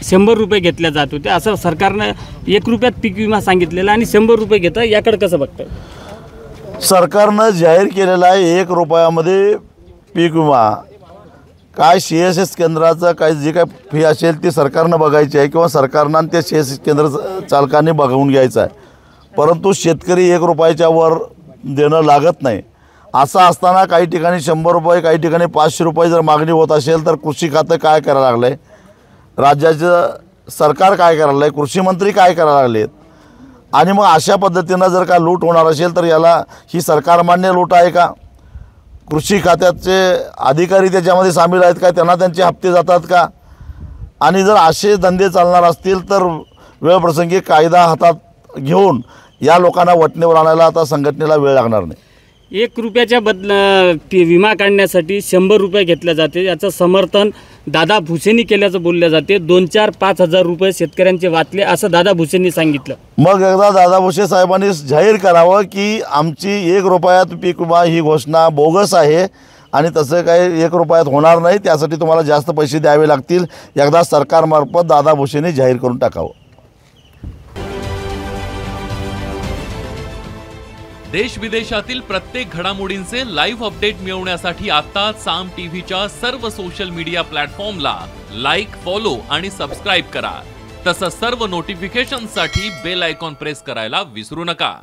100 रुपये घेतल्या जात होते, असं सरकारनं 1 रुपयात पीक विमा सांगितलेला आणि 100 रुपये घेतं, याकडे कसं बघतं? सरकारनं जाहीर केलेला आहे 1 रुपयामध्ये पीक विमा. काय CSS केंद्राचं काय जे काय फी असेल ती सरकारनं बघायची आहे किंवा सरकारनं आणि त्या CSS केंद्र चालकांनी बघून घ्यायचं आहे. परंतु शेतकरी 1 रुपयाच्या वर देणं लागत नाही. असं असताना काही ठिकाणी 100 रुपये, काही ठिकाणी 500 रुपये जर मागणी होत असेल तर कृषी खातं काय करायला लागलं आहे, राज्याचं सरकार काय करायला लागलं आहे, कृषी मंत्री काय करायला लागले आहेत. आणि मग अशा पद्धतीनं जर का लूट होणार असेल तर याला ही सरकारमान्य लूट आहे का? कृषी खात्याचे अधिकारी त्याच्यामध्ये सामील आहेत का? त्यांना त्यांचे हप्ते जातात का? आणि जर असे धंदे चालणार असतील तर वेळप्रसंगी कायदा हातात घेऊन या लोकांना वटणीवर आणायला आता संघटनेला वेळ लागणार नाही. 1 रुपयाच्या विमा काढण्यासाठी 100 रुपये घेतले जाते, याचं समर्थन दादा भुसेंनी केल्याचं बोलले जाते. 2, 4, 5 हजार रुपये शेतकऱ्यांचे वाचले असं दादा भुसेंनी सांगितलं. मग एकदा दादा भुसे साहेबांनी जाहीर करावं की आमची 1 रुपयात पीक विमा ही घोषणा बोगस आहे आणि तसं काही 1 रुपयात होणार नाही, त्यासाठी तुम्हाला जास्त पैसे द्यावे लागतील. एकदा सरकारमार्फत दादा भुसेंनी जाहीर करून टाकावं. देश विदेशातील प्रत्येक घडामोडींचे लाईव्ह अपडेट मिळवण्यासाठी आता साम टीव्हीच्या सर्व सोशल मीडिया प्लॅटफॉर्मला लाईक, फॉलो आणि सबस्क्राईब करा. तसंच सर्व नोटिफिकेशनसाठी बेल आयकॉन प्रेस करायला विसरू नका.